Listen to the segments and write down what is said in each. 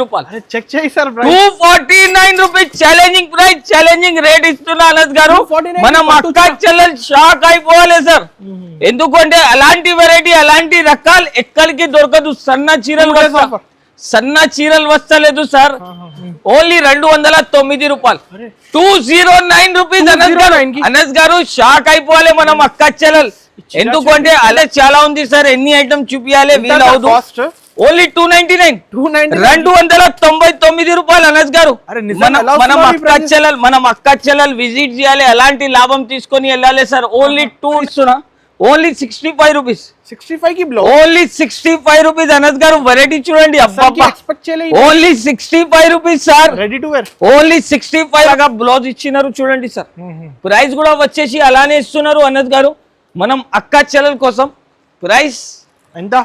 రూపాయలు చెక్ చేయి sir 249 rupees challenging price challenging rate ఇస్తున్నా అనస్ గారు మనం అక్క చెల్లెలు షాక్ అయిపోవాలి సార్ ఎందుకంటే అలాంటి వెరైటీ అలాంటి రకాలు ఎక్కడికి దొరకదు సన్న చీరలు వస్తలేదు సార్ ఓన్లీ 209 రూపాయలు 209 రూపీస్ అనస్ గారు షాక్ అయిపోవాలి మనం అక్క చెల్లెలు ఎందుకంటే అలా చాలా ఉంది సార్ ఎన్ని ఐటమ్ చూపించాలి వీలవదు ఓన్లీ 299 రూపాయలు అనస్ గారు మనం అక్క చెల్లెలు విజిట్ చేయాలి అలాంటి లాభం తీసుకొని వెళ్ళాలి సార్ ఓన్లీ 2 ఇస్తున్నా ఓన్లీ 65 రూపీస్ 65 కి ఓన్లీ 65 రూపీస్ అనస్ గారు వెరైటీ చూడండి only 65 rupees sir ready to wear only 65 లాగా బ్లౌజ్ ఇచ్చినారు చూడండి సార్ ప్రైస్ కూడా వచ్చేసి అలానే ఇస్తున్నారు అనస్ గారు మనం అక్క చెల్లెల కోసం ప్రైస్ ఎంత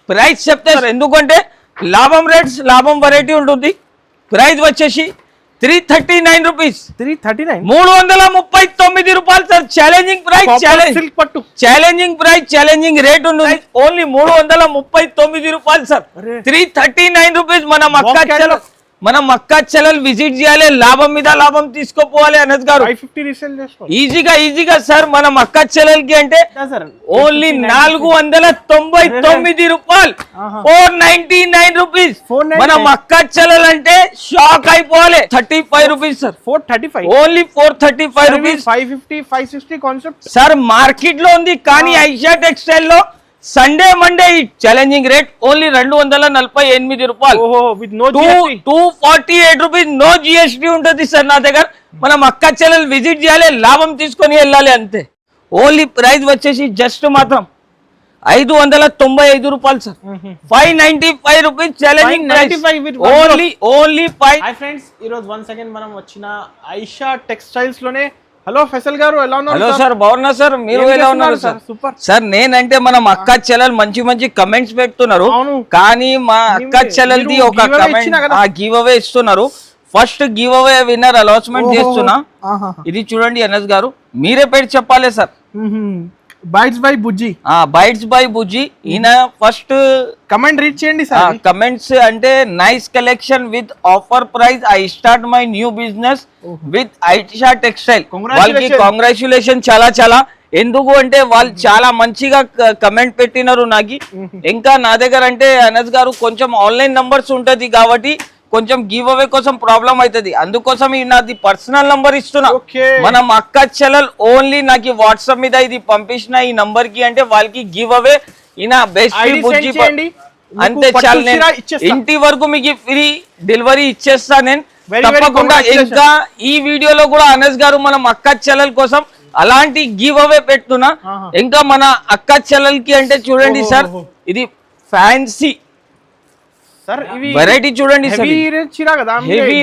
ప్రైస్ చెప్తే ఎందుకంటే లాభం రేట్స్ లాభం వెరైటీ ఉంటుంది ప్రైస్ వచ్చేసి 339 రూపీస్ 339 రూపాయలు sir challenging price challenging price challenging rate ఉంటుంది ఓన్లీ 339 రూపాయలు సార్ 339 రూపీస్ మనం అక్క చెల్లెలు విజిట్ చేయాలి లాభం మీద లాభం తీసుకోపోవాలి అనస్ గారు ఈజీగా సార్ మనం అక్క చెల్లెలకి అంటే ఓన్లీ 499 రూపాయలు 499 రూపీస్ మనం అక్క చెల్లెలు అంటే షాక్ అయిపోవాలి 35 rupees sir 435 only 435 rupees 550 560 concept sir market లో ఉంది కానీ ఐషా టెక్స్టైల్ లో Sunday Monday challenging rate only 248 రూపాయలు 248 రూపీస్ నో జిఎస్టీ ఉంటుంది సార్ నా దగ్గర మనం అక్క చెల్లెలు విజిట్ చేయాలి లాభం తీసుకొని వెళ్ళాలి అంతే ఓన్లీ ప్రైస్ వచ్చేసి జస్ట్ మాత్రం 595 రూపాయలు sir 595 rupees challenging price only 5 hi friends ఈ రోజు వన్స్ అగైన్ మనం వచ్చిన ఐషా టెక్స్టైల్స్ లోనే హలో ఫైసల్ గారు ఎలా ఉన్నారు హలో సార్ బాగున్నా సార్ మీరు ఎలా ఉన్నారు సార్ సూపర్ సార్ నేనంటే మనం అక్క చెల్లెలు మంచి కమెంట్స్ పెడుతున్నారు కానీ మా అక్క చెల్లెలది ఒక కమెంట్ గివ్ అవే ఇస్తున్నారు first give away winner allotment చేస్తున్నా ఇది చూడండి అనస్ గారు మీరే పేరు చెప్పాలి సార్ బైట్స్ బై బుజ్జి ఈయన ఫస్ట్ కమెంట్ రీడ్ చేయండి సార్ కమెంట్స్ అంటే nice collection with offer price I start my new business with Aisha textile వాళ్ళకి కాంగ్రాచులేషన్ చాలా ఎందుకు అంటే వాళ్ళు చాలా మంచిగా కమెంట్ పెట్టినారు నాకు ఇంకా నా దగ్గర అంటే అనస్ గారు కొంచెం ఆన్లైన్ నంబర్స్ ఉంటది కాబట్టి కొంచెం గివ్ అవే కోసం ప్రాబ్లం అవుతుంది అందుకోసం నాది పర్సనల్ నంబర్ ఇస్తున్నా మనం అక్క చెల్లెలు ఓన్లీ నాకు వాట్సాప్ మీద ఇది పంపించిన ఈ నంబర్ కి అంటే వాళ్ళకి గివ్ అవే ఈయన బెస్ట్ బుజ్జి అంతే చాలు నేను ఇంటి వరకు మీకు ఫ్రీ డెలివరీ ఇచ్చేస్తా నేను తప్పకుండా ఇంకా ఈ వీడియోలో కూడా అనస్ గారు మనం అక్క చెల్లెల కోసం అలాంటి గివ్ అవే పెడుతున్నా ఇంకా మన అక్క చెల్లెలకి అంటే చూడండి సార్ ఇది ఫ్యాన్సీ వెరైటీ చూడండి హెవీ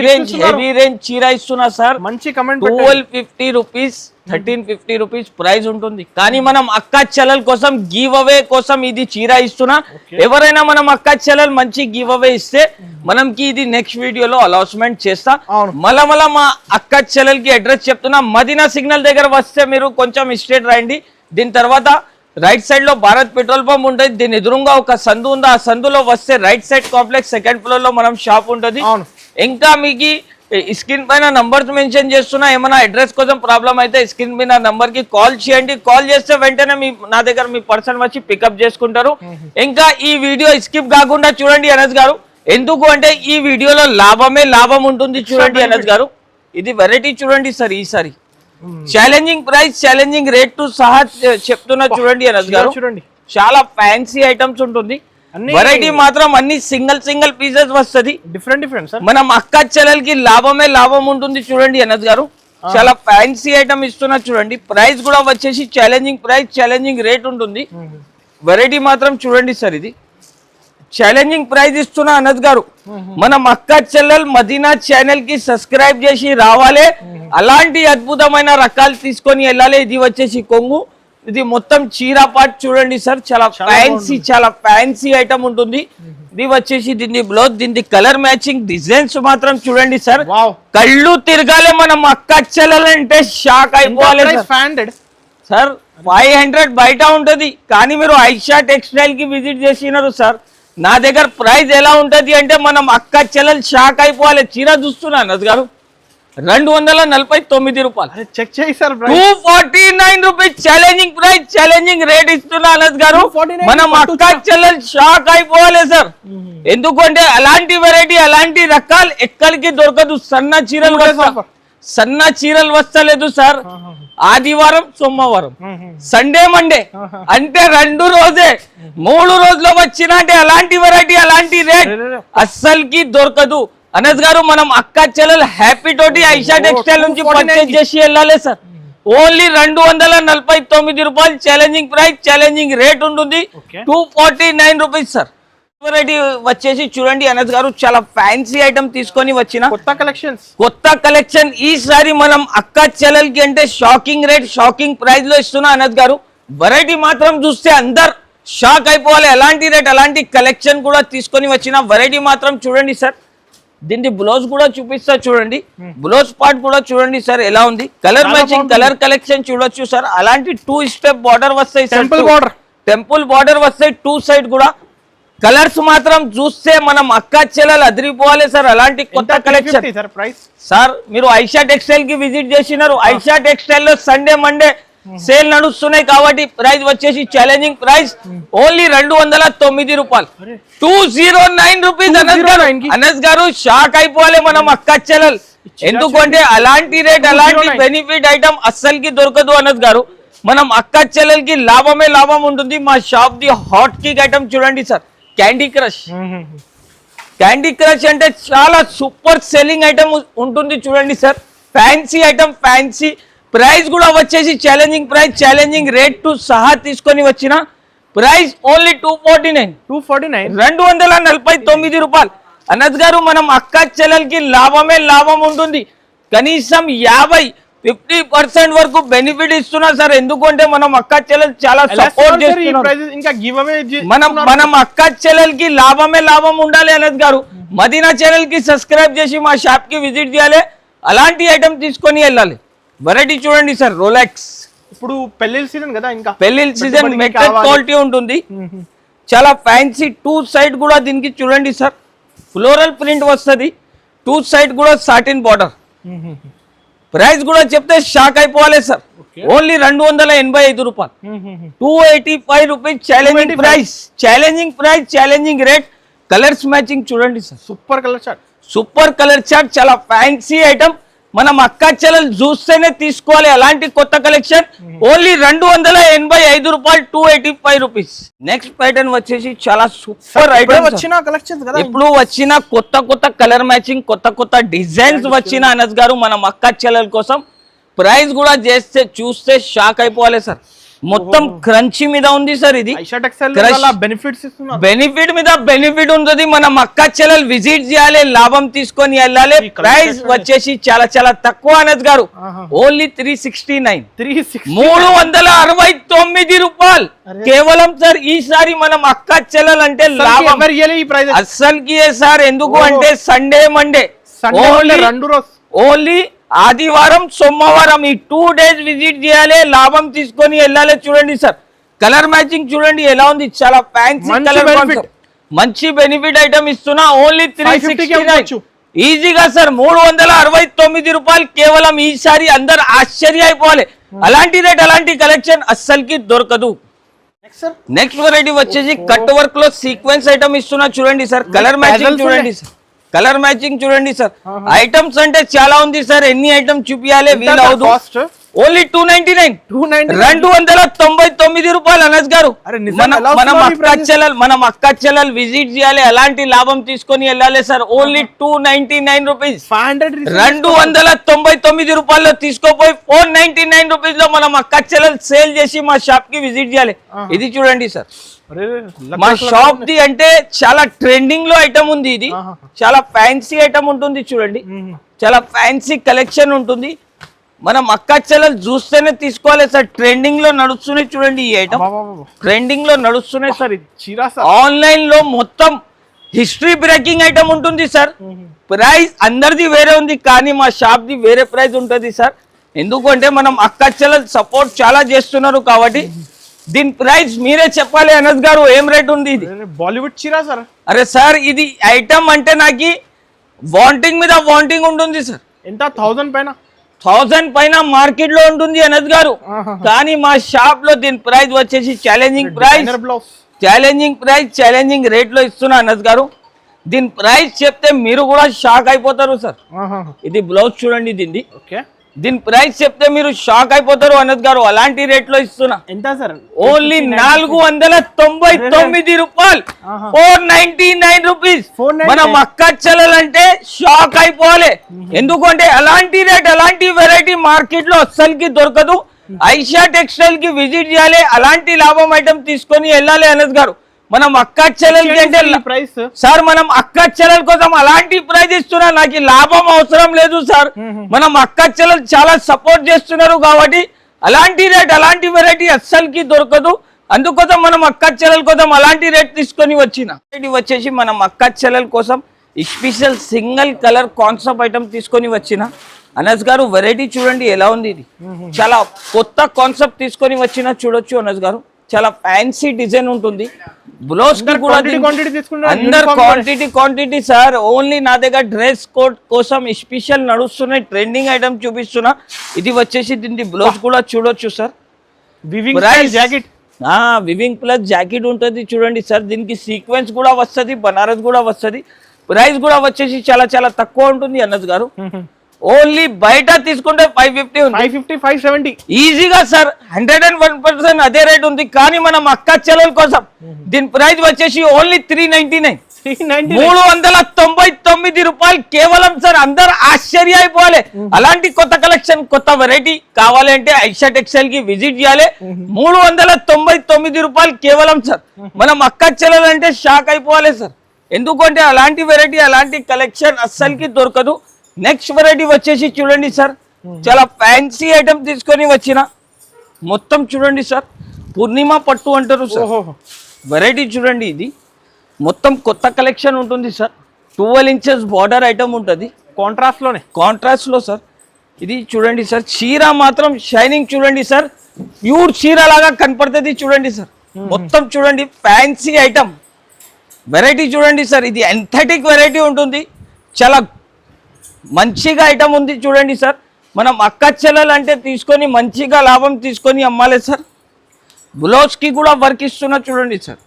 రేంజ్ చీర ఇస్తున్నా సార్ మంచి కమెంట్ 1250 రూపీస్ 1350 రూపీస్ ప్రైస్ ఉంటుంది కానీ మనం అక్క చెల్లెల కోసం గివ్ అవే కోసం ఇది చీర ఇస్తున్నా ఎవరైనా మనం అక్క చెల్లెలు మంచి గివ్ అవే ఇస్తే మనంకి ఇది నెక్స్ట్ వీడియోలో అనౌన్స్మెంట్ చేస్తా మళ్ళా మా అక్క చెల్లెలకి అడ్రస్ చెప్తున్నా మదీనా సిగ్నల్ దగ్గర వస్తే మీరు కొంచెం స్ట్రేట్ రండి దీని తర్వాత రైట్ సైడ్ లో భారత్ పెట్రోల్ పంప్ ఉంటుంది దీని ఎదురుగా ఒక సందు ఉంది ఆ సందులో వస్తే right side complex second floor లో మనం షాప్ ఉంటుంది ఇంకా మీకు స్క్రీన్ పైన నంబర్స్ మెన్షన్ చేస్తున్నా ఏమైనా అడ్రస్ కోసం ప్రాబ్లం అయితే స్క్రీన్ పైన నంబర్ కి కాల్ చేయండి కాల్ చేస్తే వెంటనే నా దగ్గర మీ పర్సన్ వచ్చి పికప్ చేసుకుంటారు ఇంకా ఈ వీడియో స్కిప్ కాకుండా చూడండి అనస్ గారు ఎందుకు అంటే ఈ వీడియోలో లాభం ఉంటుంది చూడండి అనస్ గారు ఇది వెరైటీ చూడండి సార్ ఈసారి challenging price challenging rate to సహా చెప్తున్నా చూడండి అనస్ గారు చూడండి చాలా ఫ్యాన్సీ ఐటమ్స్ ఉంటుంది వెరైటీ మాత్రం అన్ని సింగిల్ పీసెస్ వస్తుంది డిఫరెంట్ మనం అక్క చెల్లెలకి లాభం ఉంటుంది చూడండి అనస్ గారు చాలా ఫ్యాన్సీ ఐటమ్ ఇస్తున్నా చూడండి ప్రైస్ కూడా వచ్చేసి ఛాలెంజింగ్ ప్రైస్ ఛాలెంజింగ్ రేట్ ఉంటుంది వెరైటీ మాత్రం చూడండి సార్ ఇది ఛాలెంజింగ్ ప్రైజ్ ఇస్తున్నా అనస్ గారు మనం అక్క చెల్లెల్ మదీనా ఛానల్ కి సబ్స్క్రైబ్ చేసి రావాలి అలాంటి అద్భుతమైన రకాలు తీసుకొని వెళ్ళాలి ఇది వచ్చేసి కొంగు ఇది మొత్తం చీర పార్ట్ చూడండి సార్ చాలా ఫ్యాన్సీ ఐటమ్ ఉంటుంది ఇది వచ్చేసి దీని బ్లౌజ్ దీని కలర్ మ్యాచింగ్ డిజైన్స్ మాత్రం చూడండి సార్ కళ్ళు తిరగాలి మనం అక్క చెల్లెలంటే షాక్ అయిపోవాలి సార్ 500 బయట ఉంటది కానీ మీరు ఐషా టెక్స్టైల్ కి విజిట్ చేసినారు సార్ నా దగ్గర ప్రైస్ ఎలా ఉంటది అంటే మనం అక్క చెల్లెలు షాక్ అయిపోవాలి. చీర చూస్తున్నా అనస్ గారు 249 రూపాయలు. అరే చెక్ చేయి sir 249 rupees challenging price, challenging rate ఇస్తున్నా అనస్ గారు. 249 మనం అక్క చెల్లెలు షాక్ అయిపోవాలి సార్. ఎందుకంటే అలాంటి వెరైటీ అలాంటి రకాలు ఎక్కడికి దొరకదు. సన్న చీరలు వస్తలేదు సార్. ఆదివారం సోమవారం సండే మండే అంటే 2 రోజే 3 రోజులు వచ్చిన అంటే అలాంటి వెరైటీ అలాంటి రేట్ అస్సలకి దొరకదు అనస్ గారు. మనం అక్క చెల్లెలు హ్యాపీ తోటి ఐషా టెక్స్టైల్ నుంచి పర్చేజ్ చేసి వెళ్ళాలి సార్. ఓన్లీ 249 రూపాయలు ఛాలెంజింగ్ ప్రైస్, ఛాలెంజింగ్ రేట్ ఉంటుంది. 249 రూపీస్ సార్. వెరైటీ వచ్చేసి చూడండి అనస్ గారు, చాలా ఫ్యాన్సీ ఐటమ్ తీసుకొని వచ్చిన కొత్త కలెక్షన్. ఈసారి మనం అక్క చెల్లెలకి అంటే షాకింగ్ రేట్, షాకింగ్ ప్రైస్ లో ఇస్తున్నా అనస్ గారు. వెరైటీ మాత్రం చూస్తే అందరు షాక్ అయిపోవాలి. అలాంటి రేట్ అలాంటి కలెక్షన్ కూడా తీసుకొని వచ్చిన. వెరైటీ మాత్రం చూడండి సార్. దీనికి బ్లౌజ్ కూడా చూపిస్తా చూడండి. బ్లౌజ్ పార్ట్ కూడా చూడండి సార్ ఎలా ఉంది. కలర్ మ్యాచింగ్ కలర్ కలెక్షన్ చూడొచ్చు సార్. అలాంటి 2 స్టెప్ బార్డర్ వస్తాయి, టెంపుల్ బార్డర్ వస్తాయి 2 సైడ్ కూడా. కలర్స్ మాత్రం చూస్తే మనం అక్క చెల్లెలు అదిరిపోవాలి సార్. అలాంటి కొత్త కలెక్షన్ సార్. మీరు ఐషా టెక్స్టైల్ కి విజిట్ చేసినారు. ఐషా టెక్స్టైల్ లో సండే మండే సేల్ నడుస్తున్నాయి కాబట్టి ప్రైస్ వచ్చేసి ఛాలెంజింగ్ ప్రైస్ ఓన్లీ 209 రూపాయలు. 209 రూపీస్ అనస్ గారు. షాక్ అయిపోవాలి మనం అక్క చెల్లెలు. ఎందుకంటే అలాంటి రేట్ అలాంటి బెనిఫిట్ ఐటమ్ అస్సలకి దొరకదు అనస్ గారు. మనం అక్క చెల్లెలకి లాభమే లాభం ఉంటుంది. మా shop the hot cake item చూడండి సార్. క్యాండీ క్రష్ అంటే చాలా సూపర్ సెల్లింగ్ ఐటమ్ ఉంటుంది చూడండి sir. Fancy item, fancy price కూడా వచ్చేసి challenging price, challenging rate to సహా తీసుకొని వచ్చిన. ప్రైస్ ఓన్లీ 249 రూపాయలు అనస్ గారు. మనం అక్క చెల్లెలకి లాభమే లాభం ఉంటుంది. కనీసం 50% వరకు బెనిఫిట్ ఇస్తున్నా సార్. ఎందుకంటే మనం అక్క చెల్లెలు చాలా సపోర్ట్ చేస్తున్నాం. మనం అక్క చెల్లెలకి లాభమే లాభం ఉండాలి అనస్ గారు. మదీనా ఛానల్ కి సబ్స్క్రైబ్ చేసి మా షాప్ కి విజిట్ చేయాలి. అలాంటి ఐటమ్ తీసుకొని వెళ్ళాలి. వెరైటీ చూడండి సార్. రోలెక్స్ ఇప్పుడు పెళ్లి సీజన్ కదా, ఇంకా పెళ్లి సీజన్ మెటల్ క్వాలిటీ ఉంటుంది. చాలా ఫ్యాన్సీ 2 సైడ్ కూడా దీనికి చూడండి సార్. ఫ్లోరల్ ప్రింట్ వస్తుంది. 2 సైడ్ కూడా సాటిన్ బార్డర్. ప్రైస్ కూడా చెప్తే షాక్ అయిపోవాలి సార్. ఓన్లీ 285 రూపాయలు. 285 rupees challenging price, challenging price, challenging rate. Colours matching చూడండి సార్. సూపర్ కలర్ చార్ట్, చాలా ఫ్యాన్సీ ఐటమ్. మనం అక్క చెల్లెలు చూస్తేనే తీసుకోవాలి. అలాంటి కొత్త కలెక్షన్ ఓన్లీ 285 రూపాయలు. 285 రూపీస్. నెక్స్ట్ ప్యాటర్న్ వచ్చేసి చాలా సూపర్ ఐటమ్ ఇప్పుడు వచ్చిన కొత్త కలర్ మ్యాచింగ్, కొత్త డిజైన్స్ వచ్చిన అనస్ గారు. మనం అక్క చెల్లెల కోసం ప్రైస్ కూడా చేస్తే చూస్తే షాక్ అయిపోవాలి సార్. మొత్తం క్రంచీ మీద ఉంది సార్. ఇది బెనిఫిట్ మీద బెనిఫిట్ ఉంటుంది. మనం అక్క చెల్లెలు విజిట్ చేయాలి, లాభం తీసుకొని వెళ్ళాలి. ప్రైస్ వచ్చేసి చాలా చాలా తక్కువ అనస్ గారు. ఓన్లీ 369 369 రూపాయలు కేవలం సార్. ఈసారి మనం అక్క చెల్లెలు అంటే లాభం అస్సలకి సార్. ఎందుకు అంటే సండే మండే ఓన్లీ ఆదివారం సోమవారం ఈ 2 డేస్ విజిట్ చేయాలి, లాభం తీసుకొని వెళ్ళాలి. చూడండి సార్. కలర్ మ్యాచింగ్ చూడండి ఎలా ఉంది. చాలా ఫ్యాన్సీ కలర్, మంచి బెనిఫిట్ ఐటమ్ ఇస్తున్నా. ఓన్లీ 369 ఈజీగా సార్. 369 రూపాయలు కేవలం. ఈసారి అందరు ఆశ్చర్య అయిపోవాలి. అలాంటి రేట్ అలాంటి కలెక్షన్ అస్సలకి దొరకదు. నెక్స్ట్ వెరైటీ వచ్చేసి కట్ వర్క్ లో సీక్వెన్స్ ఐటమ్ ఇస్తున్నా చూడండి సార్. కలర్ మ్యాచింగ్ చూడండి సార్. కలర్ మ్యాచింగ్ చూడండి సార్. ఐటమ్స్ అంటే చాలా ఉంది సార్. ఎన్ని ఐటమ్ చూపించాలి వీలు అవదు. ఓన్లీ 299 299 రూపాయలు అనస్ గారు. మనం అక్క చెల్లెలు విజిట్ చేయాలి, అలాంటి లాభం తీసుకొని వెళ్ళాలి సార్. Only 299 rupees. 299 రూపాయల్లో తీసుకోపోయి 499 రూపీస్ లో మనం అక్క చెల్లెలు సేల్ చేసి మా షాప్ కి విజిట్ చేయాలి. ఇది చూడండి సార్. మా షాప్ ది అంటే చాలా ట్రెండింగ్ లో ఐటమ్ ఉంది. ఇది చాలా ఫ్యాన్సీ ఐటమ్ ఉంటుంది చూడండి. చాలా ఫ్యాన్సీ కలెక్షన్ ఉంటుంది. మనం అక్క చెల్లెలు చూస్తేనే తీసుకోవాలి సార్. ట్రెండింగ్ లో నడుస్తున్నాయి చూడండి. ఈ ఐటమ్ ట్రెండింగ్ లో నడుస్తున్నాయి సార్. ఆన్లైన్ లో మొత్తం హిస్టరీ బ్రేకింగ్ ఐటమ్ ఉంటుంది సార్. ప్రైస్ అందరిది వేరే ఉంది, కానీ మా షాప్ ది వేరే ప్రైస్ ఉంటుంది సార్. ఎందుకంటే మనం అక్క చెల్లెలు సపోర్ట్ చాలా చేస్తున్నారు కాబట్టి దీని ప్రైస్ మీరే చెప్పాలి అనస్ గారు, ఏం రేట్ ఉంది ఇది? బాలీవుడ్ చీరా సార్. అరే సార్ ఇది ఐటమ్ అంటే నాకు వాంటింగ్ మీద వాంటింగ్ ఉంటుంది సార్. ఎంత 1000 పైన? 1000 పైన మార్కెట్ లో ఉంటుంది అనస్ గారు, కానీ మా షాప్ లో దీని ప్రైస్ వచ్చేసి ఛాలెంజింగ్ ప్రైస్ ఛాలెంజింగ్ రేట్ లో ఇస్తున్నా అనస్ గారు. దీని ప్రైస్ చెప్తే మీరు కూడా షాక్ అయిపోతారు సార్. ఇది బ్లౌజ్ చూడండి దీన్ని. ఓకే, దీని ప్రైస్ చెప్తే మీరు షాక్ అయిపోతారు అనద్ గారు, అలాంటి రేట్ లో ఇస్తున్నా. ఎంత సార్? ఓన్లీ 499 రూపాయలు, 499 రూపీస్. మనం అక్క చెల్లెలంటే షాక్ అయిపోవాలి, ఎందుకంటే అలాంటి రేట్ అలాంటి వెరైటీ మార్కెట్ లో అస్సలకి దొరకదు. ఐషా టెక్స్టైల్ కి విజిట్ చేయాలి, అలాంటి లాభం ఐటమ్ తీసుకొని వెళ్ళాలి అనద్ గారు. మనం అక్క చెల్లెలకి అంటే ప్రైస్ సార్, మనం అక్క చెల్లెల కోసం అలాంటి ప్రైజ్ ఇస్తున్నా, నాకు లాభం అవసరం లేదు సార్. మనం అక్క చెల్లెలు చాలా సపోర్ట్ చేస్తున్నారు కాబట్టి అలాంటి రేట్ అలాంటి వెరైటీ అస్సలకి దొరకదు. అందుకోసం మనం అక్క చెల్లెల కోసం అలాంటి రేట్ తీసుకొని వచ్చిన. ఇది వచ్చేసి మనం అక్క చెల్లెల కోసం special single colour concept item తీసుకొని వచ్చిన అనస్ గారు. వెరైటీ చూడండి ఎలా ఉంది, ఇది చాలా కొత్త కాన్సెప్ట్ తీసుకొని వచ్చిన. చూడొచ్చు అనస్ గారు, చాలా ఫ్యాన్సీ డిజైన్ ఉంటుంది. బ్లౌజ్ కి కూడా అందరు క్వాంటిటీ సార్. ఓన్లీ నా దగ్గర డ్రెస్ కోడ్ కోసం స్పెషల్ నడుస్తున్నాయి, ట్రెండింగ్ ఐటమ్ చూపిస్తున్నా. ఇది వచ్చేసి దీనికి బ్లౌజ్ కూడా చూడొచ్చు sir. Weaving jacket, weaving plus jacket ఉంటుంది చూడండి సార్. దీనికి సీక్వెన్స్ కూడా వస్తుంది, బనారస్ కూడా వస్తుంది. ప్రైస్ కూడా వచ్చేసి చాలా చాలా తక్కువ ఉంటుంది అనస్ గారు. ఓన్లీ బయట తీసుకుంటే 550 ఉంది, 550 570 ఈజీగా సార్. 101% అదే రేట్ ఉంది, కానీ మనం అక్క చెల్లెల కోసం దీని ప్రైస్ వచ్చేసి ఓన్లీ 399 399 రూపాయలు కేవలం సార్. అందరు ఆశ్చర్య అయిపోవాలి. అలాంటి కొత్త కలెక్షన్ కొత్త వెరైటీ కావాలంటే ఐషా టెక్స్టైల్ కి విజిట్ చేయాలి. 399 రూపాయలు కేవలం సార్. మనం అక్క చెల్లెలు అంటే షాక్ అయిపోవాలి సార్, ఎందుకంటే అలాంటి వెరైటీ అలాంటి కలెక్షన్ అస్సలకి దొరకదు. నెక్స్ట్ వెరైటీ వచ్చేసి చూడండి సార్, చాలా ఫ్యాన్సీ ఐటమ్ తీసుకొని వచ్చిన. మొత్తం చూడండి సార్, పూర్ణిమ పట్టు అంటారు సార్. వెరైటీ చూడండి, ఇది మొత్తం కొత్త కలెక్షన్ ఉంటుంది సార్. 12 ఇంచెస్ బార్డర్ ఐటమ్ ఉంటుంది, కాంట్రాస్ట్ లో సార్. ఇది చూడండి సార్, చీర మాత్రం షైనింగ్ చూడండి సార్, ప్యూర్ చీర లాగా కనపడుతుంది చూడండి సార్. మొత్తం చూడండి ఫ్యాన్సీ ఐటమ్ వెరైటీ చూడండి సార్. ఇది ఎంథెటిక్ వెరైటీ ఉంటుంది, చాలా మంచిగా ఐటమ్ ఉంది చూడండి సార్. మనం అక్క చెల్లెలు అంటే తీసుకొని మంచిగా లాభం తీసుకొని అమ్మాలి సార్. బ్లౌజ్ కి కూడా వర్క్ ఇస్తున్నా చూడండి సార్.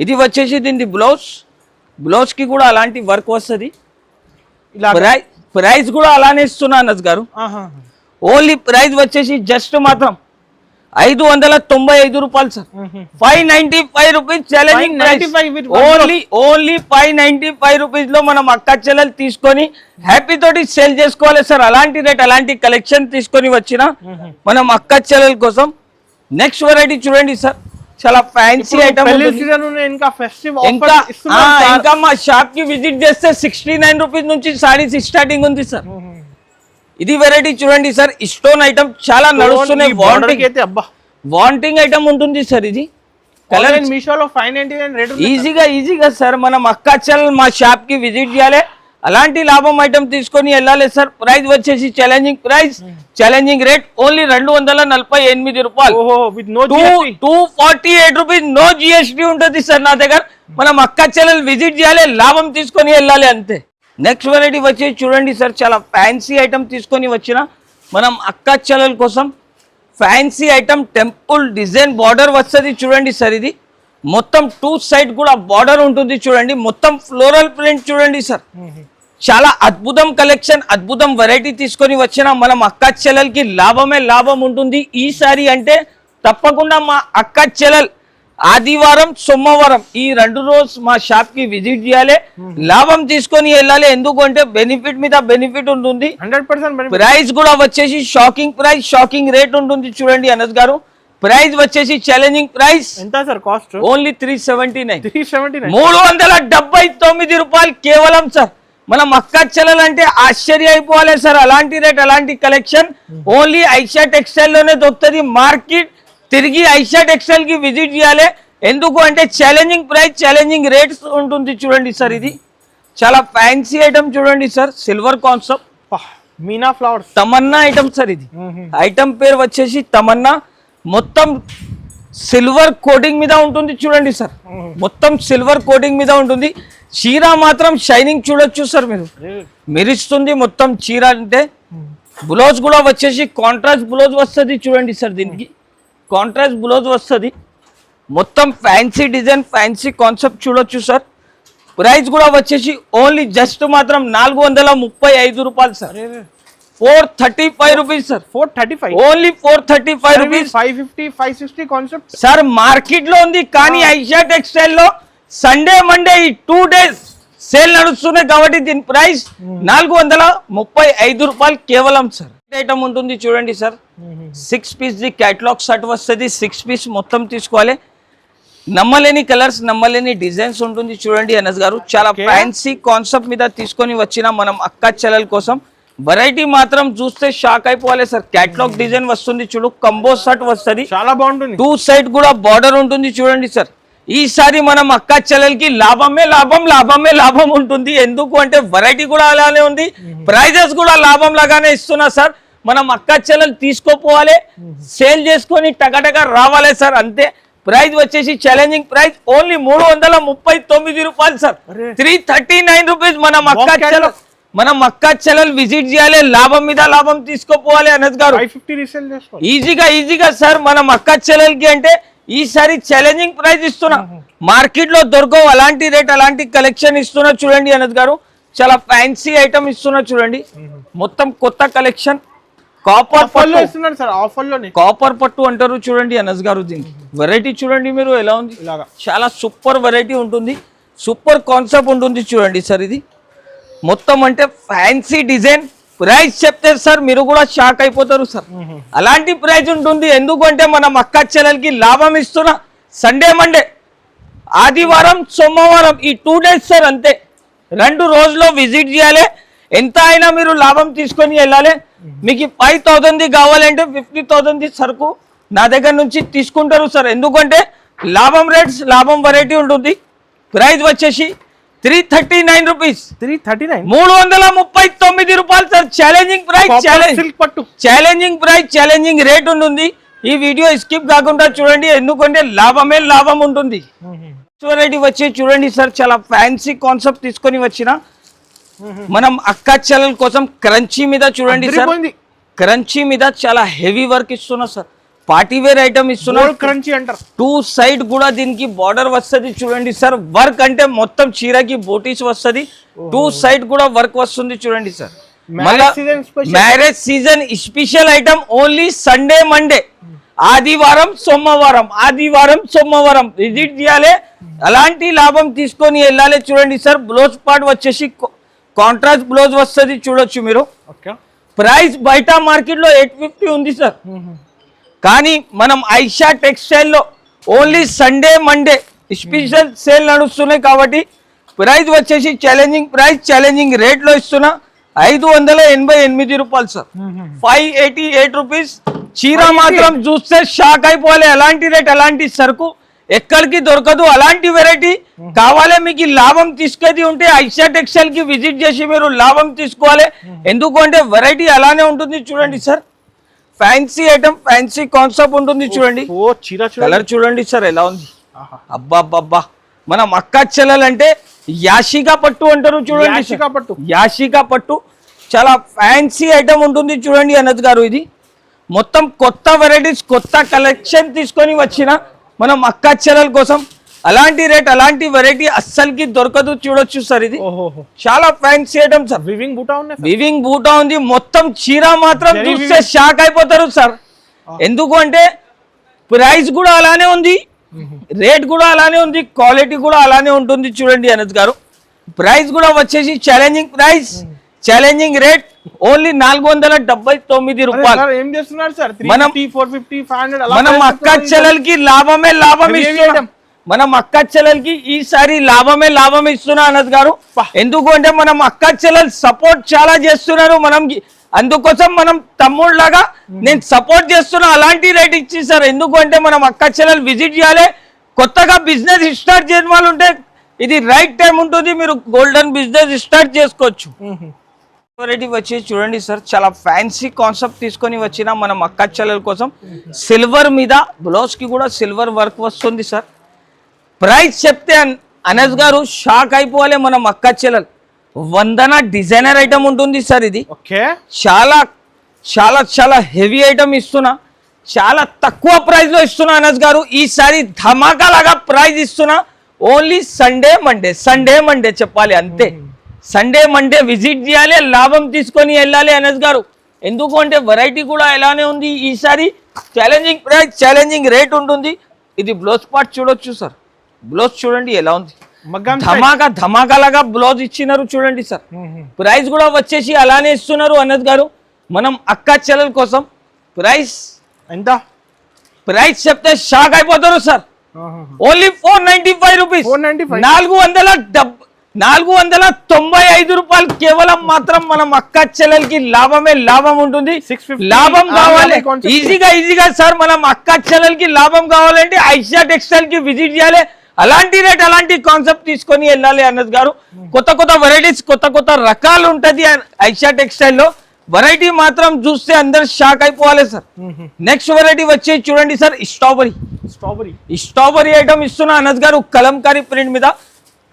ఇది వచ్చేసి దీని బ్లౌజ్ కి కూడా అలాంటి వర్క్ వస్తుంది. ప్రైస్ కూడా అలానే ఇస్తున్నా అనస్ గారు. ఓన్లీ ప్రైస్ వచ్చేసి జస్ట్ మాత్రం 595 రూపాయలు sir. 595 rupees challenging price. Only 595 rupees లో మనం అక్క చెల్లెలు తీసుకొని హ్యాపీ తోటి సేల్ చేసుకోవాలి సార్. అలాంటి రేట్ అలాంటి కలెక్షన్ తీసుకొని వచ్చిన మనం అక్క చెల్లెల కోసం. నెక్స్ట్ వెరైటీ చూడండి సార్, చాలా ఫ్యాన్సీ ఐటమ్. ఇంకా మా షాప్ కి విజిట్ చేస్తే 69 రూపీస్ నుంచి సారీస్ స్టార్టింగ్ ఉంది సార్. ఇది వెరైటీ చూడండి సార్, స్టోన్ ఐటమ్ చాలా నడుస్తున్నాయి. వాంటింగ్ ఐటమ్ ఉంటుంది సార్. ఇది కలర్ మీషోలో 599 రేట్ ఈజీగా సార్. మనం అక్క చెల్లెలు మా షాప్ కి విజిట్ చేయాలి, అలాంటి లాభం ఐటమ్ తీసుకొని వెళ్ళాలి సార్. ప్రైస్ వచ్చేసి ఛాలెంజింగ్ రేట్ ఓన్లీ 248 రూపాయలు, 248 రూపీస్. నో జిఎస్టీ ఉంటుంది సార్ నా దగ్గర. మనం అక్క చెల్లెలు విజిట్ చేయాలి, లాభం తీసుకొని వెళ్ళాలి అంతే. నెక్స్ట్ వెరైటీ వచ్చేసి చూడండి సార్, చాలా ఫ్యాన్సీ ఐటమ్ తీసుకొని వచ్చిన మనం అక్క చెల్లెల కోసం. Fancy item temple design border వస్తుంది చూడండి సార్. ఇది మొత్తం 2 సైడ్ కూడా బార్డర్ ఉంటుంది చూడండి. మొత్తం ఫ్లోరల్ ప్రింట్ చూడండి సార్. చాలా అద్భుతం కలెక్షన్, అద్భుతం వెరైటీ తీసుకొని వచ్చిన మనం అక్క చెల్లెలకి లాభమే లాభం ఉంటుంది. ఈసారి అంటే తప్పకుండా మా అక్క చెల్లెలు ఆదివారం సోమవారం ఈ 2 రోజు మా షాప్ కి విజిట్ చేయాలి, లాభం తీసుకొని వెళ్ళాలి. ఎందుకంటే బెనిఫిట్ మీద బెనిఫిట్ ఉంటుంది. 100% ప్రైస్ కూడా వచ్చేసి షాకింగ్ ప్రైస్, షాకింగ్ రేట్ ఉంటుంది చూడండి అనస్ గారు. ప్రైస్ వచ్చేసి ఛాలెంజింగ్ ప్రైస్ ఎంత సార్? కాస్ట్ ఓన్లీ 379 379 రూపాయలు కేవలం సార్. మనం అక్క చెల్లెలు అంటే ఆశ్చర్య అయిపోవాలి సార్. అలాంటి రేట్ అలాంటి కలెక్షన్ ఓన్లీ ఐషా టెక్స్టైల్ లోనే దొరుకుతుంది. మార్కెట్ తిరిగి ఐషా టెక్స్టైల్ కి విజిట్ చేయాలి, ఎందుకు అంటే ఛాలెంజింగ్ ప్రైస్ ఛాలెంజింగ్ రేట్స్ ఉంటుంది చూడండి సార్. ఇది చాలా ఫ్యాన్సీ ఐటమ్ చూడండి sir, silver concept Meena flowers Tamannaah item sir. ఇది ఐటమ్ పేరు వచ్చేసి తమన్నా. మొత్తం సిల్వర్ కోటింగ్ మీద ఉంటుంది చూడండి సార్, మొత్తం సిల్వర్ కోటింగ్ మీద ఉంటుంది. చీర మాత్రం షైనింగ్ చూడొచ్చు సార్, మీరు మెరుస్తుంది మొత్తం చీర. అంటే బ్లౌజ్ కూడా వచ్చేసి కాంట్రాస్ట్ బ్లౌజ్ వస్తుంది చూడండి సార్, దీనికి కాంట్రాస్ట్ బ్లౌజ్ వస్తుంది. మొత్తం ఫ్యాన్సీ డిజైన్, ఫ్యాన్సీ కాన్సెప్ట్ చూడొచ్చు సార్. ప్రైస్ కూడా వచ్చేసి ఓన్లీ జస్ట్ మాత్రం 435 రూపాయలు sir. 435 rupees sir. 435 only 435 rupees. 550 560 concept sir market లో ఉంది, కానీ ఐషా టెక్స్టైల్ లో సండే మండే ఈ 2 days సేల్ నడుస్తున్నాయి కాబట్టి దీని ప్రైస్ 435 రూపాయలు కేవలం సార్. ఐటమ్ ఉంటుంది చూడండి sir, 6 piece the catalog shirt వస్తుంది. 6 పీస్ మొత్తం తీసుకోవాలి. నమ్మలేని కలర్స్, నమ్మలేని డిజైన్స్ ఉంటుంది చూడండి అనస్ గారు. చాలా ఫ్యాన్సీ కాన్సెప్ట్ మీద తీసుకొని వచ్చిన మనం అక్క చెల్లెల కోసం. వెరైటీ మాత్రం చూస్తే షాక్ అయిపోవాలి సార్. క్యాటలాగ్ డిజైన్ వస్తుంది చూడు, కంబో షర్ట్ వస్తుంది, చాలా బాగుంటుంది. 2 సైడ్ కూడా బార్డర్ ఉంటుంది చూడండి సార్. ఈసారి మనం అక్క చెల్లెలకి లాభమే లాభం, లాభమే లాభం ఉంటుంది. ఎందుకు అంటే వెరైటీ కూడా అలానే ఉంది, ప్రైజెస్ కూడా లాభం లాగానే ఇస్తున్నా సార్. మనం అక్క చెల్లెలు తీసుకోపోవాలి, సేల్ చేసుకొని టకటక రావాలి సార్, అంతే. ప్రైస్ వచ్చేసి ఛాలెంజింగ్ ప్రైస్ ఓన్లీ 339 రూపాయలు సార్. 339 రూపీస్. మనం అక్క చెల్లెలు విజిట్ చేయాలి, లాభం మీద లాభం తీసుకోపోవాలి అనస్ గారు. 550 రీసేల్ చేసుకోవాలి ఈజీగా సార్. మనం అక్క చెల్లెలకి అంటే ఈసారి ఛాలెంజింగ్ ప్రైస్ ఇస్తున్నా, మార్కెట్ లో దొరకవు అలాంటి రేట్, అలాంటి కలెక్షన్ ఇస్తున్నా చూడండి అనస్ గారు. చాలా ఫ్యాన్సీ ఐటమ్ ఇస్తున్నా చూడండి, మొత్తం కొత్త కలెక్షన్. కాపర్ పట్టు ఇస్తున్నారు సార్, ఆఫర్ లోనే కాపర్ పట్టు అంటారు చూడండి అనస్ గారు. దీనికి వెరైటీ చూడండి మీరు ఎలా ఉంది, చాలా సూపర్ వెరైటీ ఉంటుంది, సూపర్ కాన్సెప్ట్ ఉంటుంది చూడండి సార్. ఇది మొత్తం అంటే ఫ్యాన్సీ డిజైన్. ప్రైస్ చెప్తే సార్ మీరు కూడా షాక్ అయిపోతారు సార్, అలాంటి ప్రైస్ ఉంటుంది. ఎందుకంటే మనం అక్క చెల్లెలకి లాభం ఇస్తున్నా. సండే మండే, ఆదివారం సోమవారం ఈ 2 days సార్, అంతే. 2 రోజుల్లో విజిట్ చేయాలి, ఎంత అయినా మీరు లాభం తీసుకొని వెళ్ళాలి. మీకు 5,000 కావాలంటే 50,000 సరుకు నా దగ్గర నుంచి తీసుకుంటారు సార్. ఎందుకంటే లాభం రేట్స్, లాభం వెరైటీ ఉంటుంది. ప్రైస్ వచ్చేసి 339 రూపీస్. 339 రూపాయలు sir. Challenging price, challenging price, challenging rate ఉంటుంది. ఈ వీడియో స్కిప్ కాకుండా చూడండి, ఎందుకంటే లాభమే లాభం ఉంటుంది. వెరైటీ వచ్చి చూడండి సార్, చాలా ఫ్యాన్సీ కాన్సెప్ట్ తీసుకొని వచ్చిన మనం అక్క చెల్లెల కోసం. క్రంచీ మీద చూడండి సార్, క్రంచీ మీద చాలా హెవీ వర్క్ ఇస్తున్నా సార్. పార్టీ వేర్ ఐటమ్ ఇస్తున్నా, క్రంచీ అంటారు. 2 సైడ్ కూడా దీనికి బార్డర్ వస్తుంది చూడండి సార్. వర్క్ అంటే మొత్తం చీరకి బోటీస్ వస్తుంది, 2 సైడ్ కూడా వర్క్ వస్తుంది చూడండి sir. Marriage season special item only Sunday Monday, ఆదివారం సోమవారం విజిట్ చేయాలి, అలాంటి లాభం తీసుకొని వెళ్ళాలి చూడండి సార్. బ్లౌజ్ పార్ట్ వచ్చేసి కాంట్రాస్ట్ బ్లౌజ్ వస్తుంది చూడొచ్చు మీరు. ప్రైస్ బయట మార్కెట్ లో 850 ఉంది సార్, కానీ మనం ఐషా టెక్స్టైల్ లో only Sunday Monday special sale నడుస్తున్నాయి కాబట్టి ప్రైస్ వచ్చేసి ఛాలెంజింగ్ ప్రైస్, ఛాలెంజింగ్ రేట్ లో ఇస్తున్నా. 588 రూపాయలు సార్. 588 రూపీస్. చీర మాత్రం చూస్తే షాక్ అయిపోవాలి, అలాంటి రేట్, అలాంటి సరుకు ఎక్కడికి దొరకదు. అలాంటి వెరైటీ కావాలి, మీకు లాభం తీసుకేది ఉంటే ఐషా టెక్స్టైల్ కి విజిట్ చేసి మీరు లాభం తీసుకోవాలి. ఎందుకంటే వెరైటీ అలానే ఉంటుంది చూడండి sir. Fancy item, fancy concept ఉంటుంది చూడండి. కలర్ చూడండి సార్ ఎలా ఉంది, అబ్బా. మనం అక్క చెల్లెలంటే యాషికా పట్టు అంటారు చూడండి, యాషికా పట్టు చాలా ఫ్యాన్సీ ఐటమ్ ఉంటుంది చూడండి అనద్ గారు. ఇది మొత్తం కొత్త వెరైటీస్, కొత్త కలెక్షన్ తీసుకొని వచ్చిన మనం అక్క చెల్లెల కోసం. అలాంటి రేట్, అలాంటి వెరైటీ అస్సలకి దొరకదు చూడొచ్చు సార్. ఇది చాలా ఫ్యాన్సీ ఐటమ్ సార్. వివింగ్ బూటా ఉంది, మొత్తం చీర మాత్రం చూస్తే షాక్ అయిపోతారు సార్. ఎందుకు అంటే ప్రైస్ కూడా అలానే ఉంది, రేట్ కూడా అలానే ఉంది, క్వాలిటీ కూడా అలానే ఉంటుంది చూడండి అనద్ గారు. ప్రైస్ కూడా వచ్చేసి challenging price, challenging rate only 479 రూపాయలు. ఏం చేస్తున్నారు సార్? మనం అక్క చెల్లెలకి లాభమే లాభం ఇస్తున్నాం, మనం అక్క చెల్లెలకి ఈసారి లాభమే లాభం ఇస్తున్నా అనద్ గారు. ఎందుకు అంటే మనం అక్క చెల్లెలు సపోర్ట్ చాలా చేస్తున్నారు మనం, అందుకోసం మనం తమ్ముళ్ళలాగా నేను సపోర్ట్ చేస్తున్నా. అలాంటి రేట్ ఇచ్చి సార్. ఎందుకు అంటే మనం అక్క చెల్లెలు విజిట్ చేయాలి. కొత్తగా బిజినెస్ స్టార్ట్ చేయని వాళ్ళు ఉంటే ఇది రైట్ టైం ఉంటుంది, మీరు గోల్డెన్ బిజినెస్ స్టార్ట్ చేసుకోవచ్చు. వెరైటీ వచ్చి చూడండి సార్, చాలా ఫ్యాన్సీ కాన్సెప్ట్ తీసుకొని వచ్చిన మనం అక్క చెల్లెల కోసం సిల్వర్ మీద బ్లౌజ్ కి కూడా సిల్వర్ వర్క్ వస్తుంది సార్. ప్రైస్ చెప్తే అనస్ గారు షాక్ అయిపోవాలి. మనం అక్క చెల్లెలు వందన డిజైనర్ ఐటమ్ ఉంటుంది సార్. ఇది ఓకే, చాలా చాలా చాలా హెవీ ఐటమ్ ఇస్తున్నా, చాలా తక్కువ ప్రైస్ లో ఇస్తున్నా అనస్ గారు. ఈసారి ధమాకా లాగా ప్రైస్ ఇస్తున్నా. ఓన్లీ సండే మండే చెప్పాలి అంతే. సండే మండే విజిట్ చేయాలి, లాభం తీసుకొని వెళ్ళాలి అనస్ గారు. ఎందుకు అంటే వెరైటీ కూడా ఎలానే ఉంది. ఈసారి ఛాలెంజింగ్ ప్రైస్, ఛాలెంజింగ్ రేట్ ఉంటుంది. ఇది బ్లౌజ్ పార్ట్ చూడొచ్చు సార్. బ్లౌజ్ చూడండి ఎలా ఉంది, ధమాకా లాగా బ్లౌజ్ ఇచ్చినారు చూడండి సార్. ప్రైస్ కూడా వచ్చేసి అలానే ఇస్తున్నారు అనస్ గారు. మనం అక్క చెల్లెల కోసం ప్రైస్ ఎంత? ప్రైస్ చెప్తే షాక్ అయిపోతారు సార్. ఓన్లీ 495 రూపీస్, 495 రూపాయలు కేవలం మాత్రం. మనం అక్క చెల్లెలకి లాభం ఉంటుంది. లాభం కావాలి ఈజీగా సార్. మనం అక్క చెల్లెలకి లాభం కావాలంటే ఐషా టెక్స్టైల్ కి విజిట్ చేయాలి. అలాంటి రేట్, అలాంటి కాన్సెప్ట్ తీసుకొని వెళ్ళాలి అనస్ గారు. కొత్త వెరైటీస్, కొత్త రకాలు ఉంటది ఐషా టెక్స్టైల్ లో. వెరైటీ మాత్రం చూస్తే అందరు షాక్ అయిపోవాలి సార్. నెక్స్ట్ వెరైటీ వచ్చి చూడండి సార్, స్ట్రాబెరీ ఐటమ్ ఇస్తున్నా అనస్ గారు. కలంకారీ ప్రింట్ మీద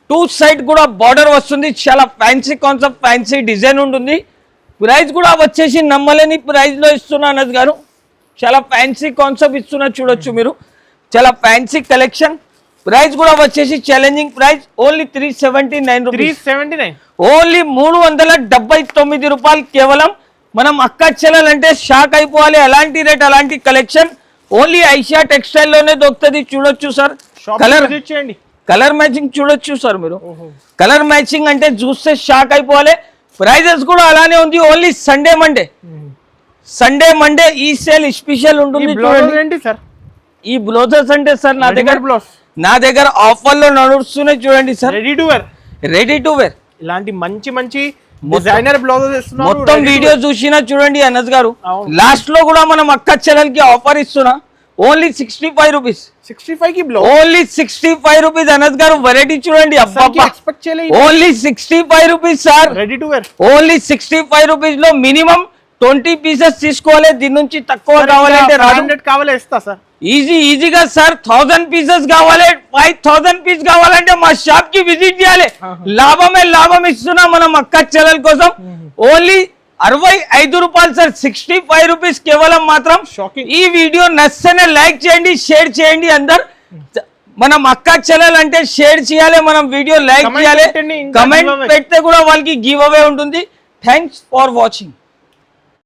2 సైడ్ కూడా బార్డర్ వస్తుంది. చాలా ఫ్యాన్సీ కాన్సెప్ట్, ఫ్యాన్సీ డిజైన్ ఉంటుంది. ప్రైస్ కూడా వచ్చేసి నమ్మలేని ప్రైస్ లో ఇస్తున్నా అనస్ గారు. చాలా ఫ్యాన్సీ కాన్సెప్ట్ ఇస్తున్నా చూడొచ్చు మీరు. చాలా ఫ్యాన్సీ కలెక్షన్. ప్రైస్ కూడా వచ్చేసి challenging price only 379 rupees. 379, only 379 రూపాయలు కేవలం. మనం అక్క చెల్లెలంటే షాక్ అయిపోవాలి. అలాంటి రేట్, అలాంటి కలెక్షన్ ఓన్లీ ఐషా టెక్స్టైల్ లోనే దొరుకుతుంది. చూడొచ్చు సార్, కలర్ మ్యాచింగ్ చూడొచ్చు సార్ మీరు. కలర్ మ్యాచింగ్ అంటే చూస్తే షాక్ అయిపోవాలి. ప్రైజెస్ కూడా అలానే ఉంది. ఓన్లీ సండే మండే ఈ సేల్ స్పెషల్ ఉంటుంది. ఈ బ్లౌజెస్ అంటే సార్ నా దగ్గర ఆఫర్ లో నడుస్తున్నాయి చూడండి సార్. రెడీ టు వేర్ ఇలాంటి మంచి డిజైనర్ బ్లౌజెస్ మొత్తం వీడియో చూసినా చూడండి అనస్ గారు. లాస్ట్ లో కూడా మనం అక్క చెల్లెలకి ఆఫర్ ఇస్తున్నా. Only 65 rupees. 65 కి బ్లౌజ్ ఓన్లీ 65 రూపీస్ అనస్ గారు. వెరైటీ చూడండి, only 65 rupees sir. Ready to wear only 65 rupees లో మినిమం 20 పీసెస్ తీసుకోవాలి. దీని నుంచి తక్కువ కావాలంటే కావాలి ఇస్తా సార్. ఈజీగా సార్. 1000 పీసెస్ కావాలి, 5000 పీస్ కావాలంటే మా షాప్ కి విజిట్ చేయాలి. లాభం ఇస్తున్నా మనం అక్క చెల్లెల కోసం. ఓన్లీ 65 రూపాయలు సార్. 65 రూపీస్ కేవలం మాత్రం. ఈ వీడియో నచ్చనే లైక్ చేయండి, షేర్ చేయండి. అందరు మనం అక్క చెల్లెలు అంటే షేర్ చేయాలి, మనం వీడియో లైక్ చేయాలి. కమెంట్ పెడితే కూడా వాళ్ళకి గివ్ అవే ఉంటుంది. Thanks for watching.